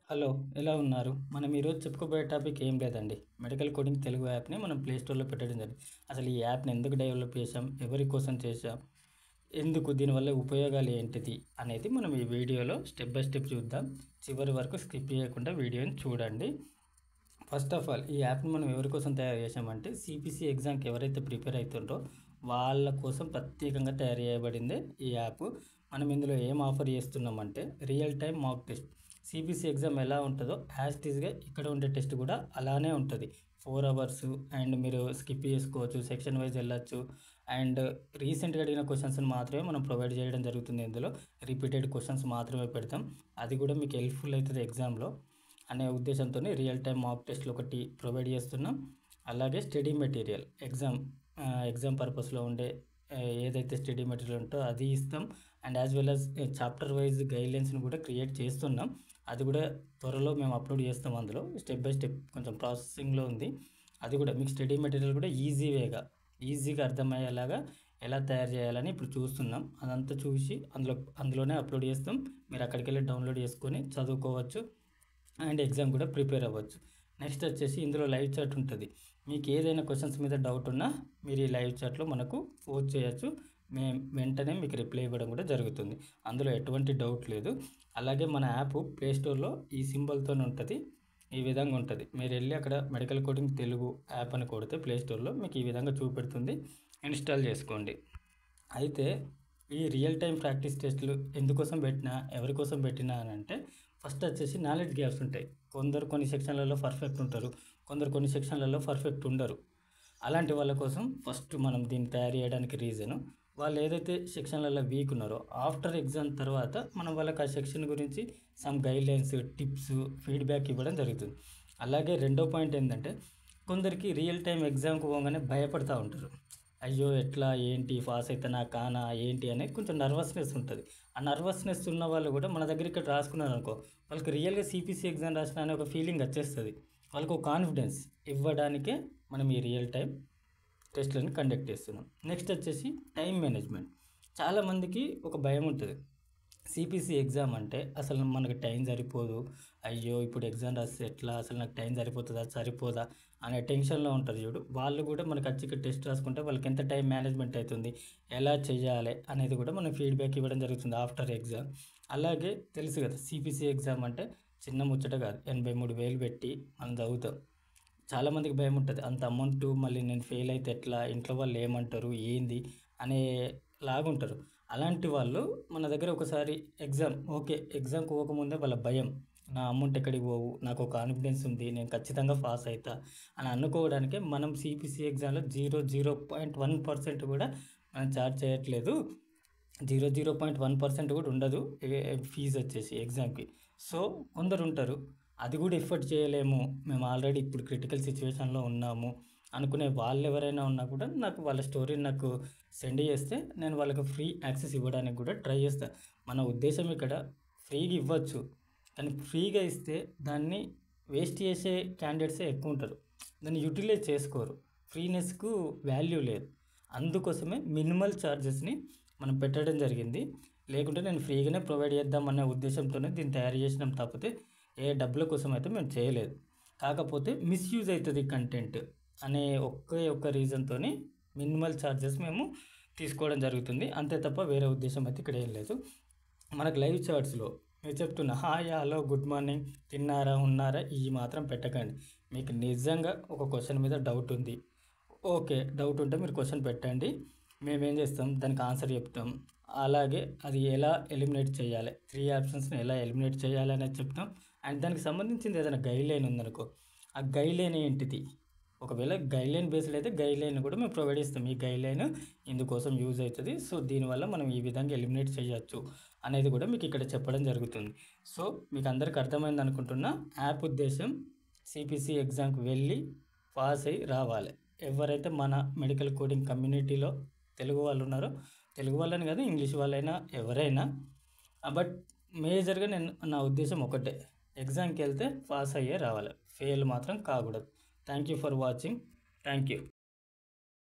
Hello! ఎలా ఉన్నారు? మనం ఈరోజు చెప్పుకోబోయే టాపిక్ ఏం లేదండి. మెడికల్ కోడింగ్ తెలుగు యాప్‌ని మనం ప్లే స్టోర్‌లో పెట్టడం జరిగింది. అసలు ఈ యాప్‌ని ఎందుకు డెవలప్ చేశాం? ఎవరి కోసం చేశాం? ఎందుకు? దీనివల్ల ఉపయోగాలు ఏంటిది? అనేది మనం ఈ వీడియోలో స్టెప్ బై స్టెప్ చూద్దాం. చివరి వరకు స్కిప్ చేయకుండా వీడియోని చూడండి. ఫస్ట్ ఆఫ్ ఆల్ ఈ యాప్‌ని మనం ఎవరి కోసం తయారు చేశామంటే సీపీసీ ఎగ్జామ్‌కి ఎవరైతే ప్రిపేర్ అవుతుండ్రో వాళ్ళ కోసం ప్రత్యేకంగా తయారు చేయబడిందే ఈ యాప్. మనం ఇందులో ఏం ఆఫర్ చేస్తున్నామంటే real time mock test. CPC exam ఎలా ఉంటుందో యాజ్ ఇట్ ఈస్‌గా ఇక్కడ ఉండే టెస్ట్ కూడా అలానే ఉంటుంది. 4 అవర్స్ అండ్ మీరు స్కిప్ చేసుకోవచ్చు. సెక్షన్ వైజ్ వెళ్ళొచ్చు. అండ్ రీసెంట్‌గా అడిగిన క్వెషన్స్‌ని మాత్రమే మనం ప్రొవైడ్ చేయడం జరుగుతుంది ఇందులో. రిపీటెడ్ క్వెషన్స్ మాత్రమే పెడతాం. అది కూడా మీకు హెల్ప్‌ఫుల్ అవుతది ఎగ్జామ్‌లో అనే ఉద్దేశంతోని రియల్ టైమ్ మాక్ టెస్ట్‌లు ఒకటి ప్రొవైడ్ చేస్తున్నాం. అలాగే స్టడీ మెటీరియల్ ఎగ్జామ్ పర్పస్‌లో ఉండే ఏదైతే స్టడీ మెటీరియల్ ఉంటో అది ఇస్తాం. And as well as chapter wise గైడ్‌లైన్స్‌ని కూడా క్రియేట్ చేస్తున్నాం. అది కూడా త్వరలో మేము అప్లోడ్ చేస్తాం అందులో. స్టెప్ బై స్టెప్ కొంచెం ప్రాసెసింగ్‌లో ఉంది. అది కూడా మీకు స్టడీ మెటీరియల్ కూడా ఈజీగా అర్థమయ్యేలాగా ఎలా తయారు చేయాలని ఇప్పుడు చూస్తున్నాం. అదంతా చూసి అందులోనే అప్లోడ్ చేస్తాం. మీరు అక్కడికెళ్ళి డౌన్లోడ్ చేసుకొని చదువుకోవచ్చు. అండ్ ఎగ్జామ్ కూడా ప్రిపేర్ అవ్వచ్చు. నెక్స్ట్ వచ్చేసి ఇందులో లైవ్ చాట్ ఉంటుంది. మీకు ఏదైనా క్వెషన్స్ మీద డౌట్ ఉన్నా మీరు ఈ లైవ్ చాట్‌లో మనకు పోస్ట్ చేయొచ్చు. మేము వెంటనే మీకు రిప్లై ఇవ్వడం కూడా జరుగుతుంది. అందులో ఎటువంటి డౌట్ లేదు. అలాగే మన యాప్ ప్లే స్టోర్‌లో ఈ సింబల్‌తోని ఉంటది. ఈ విధంగా ఉంటది. మీరెళ్ళి అక్కడ మెడికల్ కోడింగ్ తెలుగు యాప్ అని కొడితే ప్లే స్టోర్‌లో మీకు ఈ విధంగా చూపెడుతుంది. ఇన్‌స్టాల్ చేసుకోండి. అయితే ఈ రియల్ టైమ్ ప్రాక్టీస్ టెస్ట్‌లు ఎందుకోసం పెట్టినా, ఎవరి కోసం పెట్టినా అనంటే ఫస్ట్ వచ్చేసి నాలెడ్జ్ గ్యాప్స్ ఉంటాయి. కొందరు కొన్ని సెక్షన్‌లలో పర్ఫెక్ట్ ఉంటారు. కొందరు కొన్ని సెక్షన్‌లలో పర్ఫెక్ట్ ఉండరు. అలాంటి వాళ్ళ కోసం ఫస్ట్ మనం దీన్ని తయారు చేయడానికి రీజను వాళ్ళు ఏదైతే సెక్షన్‌లలో వీక్ ఉన్నారో ఆఫ్టర్ ఎగ్జామ్ తర్వాత మనం వాళ్ళకి ఆ సెక్షన్ గురించి సమ్ గైడ్‌లైన్స్, టిప్స్, ఫీడ్‌బ్యాక్ ఇవ్వడం జరుగుతుంది. అలాగే రెండో పాయింట్ ఏందంటే కొందరికి రియల్ టైమ్ ఎగ్జామ్‌కి పోగానే భయపడతా ఉంటారు. అయ్యో! ఎట్లా? ఏంటి? పాస్ అయితనా? కానా? ఏంటి? అని కొంచెం నర్వస్‌నెస్ ఉంటది. ఆ నర్వస్‌నెస్ ఉన్న వాళ్ళు కూడా మన దగ్గర ఇక్కడ రాసుకున్నారనుకో, వాళ్ళకి రియల్‌గా సీపీసీ ఎగ్జామ్ రాసిన అనే ఒక ఫీలింగ్ వచ్చేస్తది. వాళ్ళకు కాన్ఫిడెన్స్ ఇవ్వడానికే మనం ఈ రియల్ టైమ్ టెస్ట్‌లను కండక్ట్ చేస్తున్నాం. నెక్స్ట్ వచ్చేసి టైమ్ మేనేజ్‌మెంట్. చాలామందికి ఒక భయం ఉంటది. సీపీసీ ఎగ్జామ్ అంటే అసలు మనకు టైం సరిపోదు. అయ్యో! ఇప్పుడు ఎగ్జామ్ రాస్తే ఎట్లా? అసలు నాకు టైం సరిపోతదా? సరిపోదా? అనే టెన్షన్‌లో ఉంటారు చూడు. వాళ్ళు కూడా మనకు వచ్చి ఇక్కడ టెస్ట్ రాసుకుంటే వాళ్ళకి ఎంత టైం మేనేజ్‌మెంట్ అయితుంది? ఎలా చేయాలి? అనేది కూడా మనం ఫీడ్‌బ్యాక్ ఇవ్వడం జరుగుతుంది ఆఫ్టర్ ఎగ్జామ్. అలాగే తెలుసు కదా! సీపీసీ ఎగ్జామ్ అంటే చిన్న ముచ్చట కాదు. 83,000 పెట్టి మనం చదువుతాం. చాలామందికి భయముంటది. అంత అమౌంటు మళ్ళీ నేను ఫెయిల్ అయితే ఎట్లా? ఇంట్లో వాళ్ళు ఏమంటారు? ఏంది? అనేలాగుంటారు. అలాంటి వాళ్ళు మన దగ్గర ఒకసారి ఎగ్జామ్‌కి పోకముందే వాళ్ళ భయం. నా అమౌంట్ ఎక్కడికి పోవు. నాకో కాన్ఫిడెన్స్ ఉంది. నేను ఖచ్చితంగా పాస్ అయితా అని అనుకోవడానికే మనం సీపీసీ ఎగ్జామ్‌లో 0.1% కూడా మనం చార్జ్ చేయట్లేదు. 0.1% కూడా ఉండదు. ఫీజొచ్చేసి ఎగ్జామ్‌కి. సో, కొందరుంటారు. అది కూడా ఎఫర్ట్ చేయలేము. మేము ఆల్రెడీ ఇప్పుడు క్రిటికల్ సిట్యుయేషన్‌లో ఉన్నాము అనుకునే వాళ్ళెవరైనా ఉన్నా కూడా నాకు వాళ్ళ స్టోరీని నాకు సెండ్ చేస్తే నేను వాళ్ళకి ఫ్రీ యాక్సెస్ ఇవ్వడానికి కూడా ట్రై చేస్తా. మన ఉద్దేశ్యం ఇక్కడ ఫ్రీగా ఇవ్వచ్చు. కానీ ఫ్రీగా ఇస్తే దాన్ని వేస్ట్ చేసే క్యాండిడేట్సే ఎక్కువుంటారు. దాన్ని యుటిలైజ్ చేసుకోరు. ఫ్రీనెస్‌కు వాల్యూ లేదు. అందుకోసమే మినిమల్ చార్జెస్‌ని మనం పెట్టడం జరిగింది. లేకుంటే నేను ఫ్రీగానే ప్రొవైడ్ చేద్దామన్న ఉద్దేశంతోనే దీన్ని తయారు చేసినాం తప్పితే ఏ డబ్బుల కోసం అయితే మేము చేయలేదు. కాకపోతే మిస్‌యూజ్ అయితది కంటెంట్ అనే ఒక్క రీజన్‌తోని మినిమల్ చార్జెస్ మేము తీసుకోవడం జరుగుతుంది. అంతే తప్ప వేరే ఉద్దేశ్యం అయితే ఇక్కడ ఏం లేదు. మనకు లైవ్ చాట్స్‌లో మీరు చెప్తున్న హాయ్, హలో, గుడ్ మార్నింగ్, తిన్నారా, ఉన్నారా ఇయి మాత్రం పెట్టకండి. మీకు నిజంగా ఒక క్వెషన్ మీద డౌట్ ఉంది. ఓకే. డౌట్ ఉంటే మీరు క్వెషన్ పెట్టండి. మేమేం చేస్తాం దానికి ఆన్సర్ చెప్తాం. అలాగే అది ఎలా ఎలిమినేట్ చేయాలి? 3 ఆప్షన్స్‌ని ఎలా ఎలిమినేట్ చేయాలి అనేది చెప్తాం. అండ్ దానికి సంబంధించింది ఏదైనా గైడ్‌లైన్ ఉందనుకో, ఆ గైడ్‌లైన్ ఏంటిది? ఒకవేళ గైడ్‌లైన్ బేస్డ్ అయితే గైడ్‌లైన్ కూడా మేము ప్రొవైడ్ చేస్తాం. ఈ గైడ్‌లైన్ ఇందుకోసం యూజ్ అయితది. సో, దీనివల్ల మనం ఈ విధంగా ఎలిమినేట్ చేయొచ్చు అనేది కూడా మీకు ఇక్కడ చెప్పడం జరుగుతుంది. సో, మీకు అందరికి అర్థమైందనుకుంటున్నా. యాప్ ఉద్దేశ్యం సీపీసీ ఎగ్జామ్‌కి వెళ్ళి పాస్ అయ్యి రావాలి. ఎవరైతే మన మెడికల్ కోడింగ్ కమ్యూనిటీలో తెలుగు వాళ్ళు ఉన్నారో, తెలుగు వాళ్ళని కాదు ఇంగ్లీష్ వాళ్ళైనా ఎవరైనా బట్ మేజర్‌గా నా ఉద్దేశ్యం ఒకటే. ఎగ్జామ్‌కెళ్తే పాస్ అయ్యే రావాలి. ఫెయిల్ మాత్రం కాకూడదు. Thank you for watching. Thank you.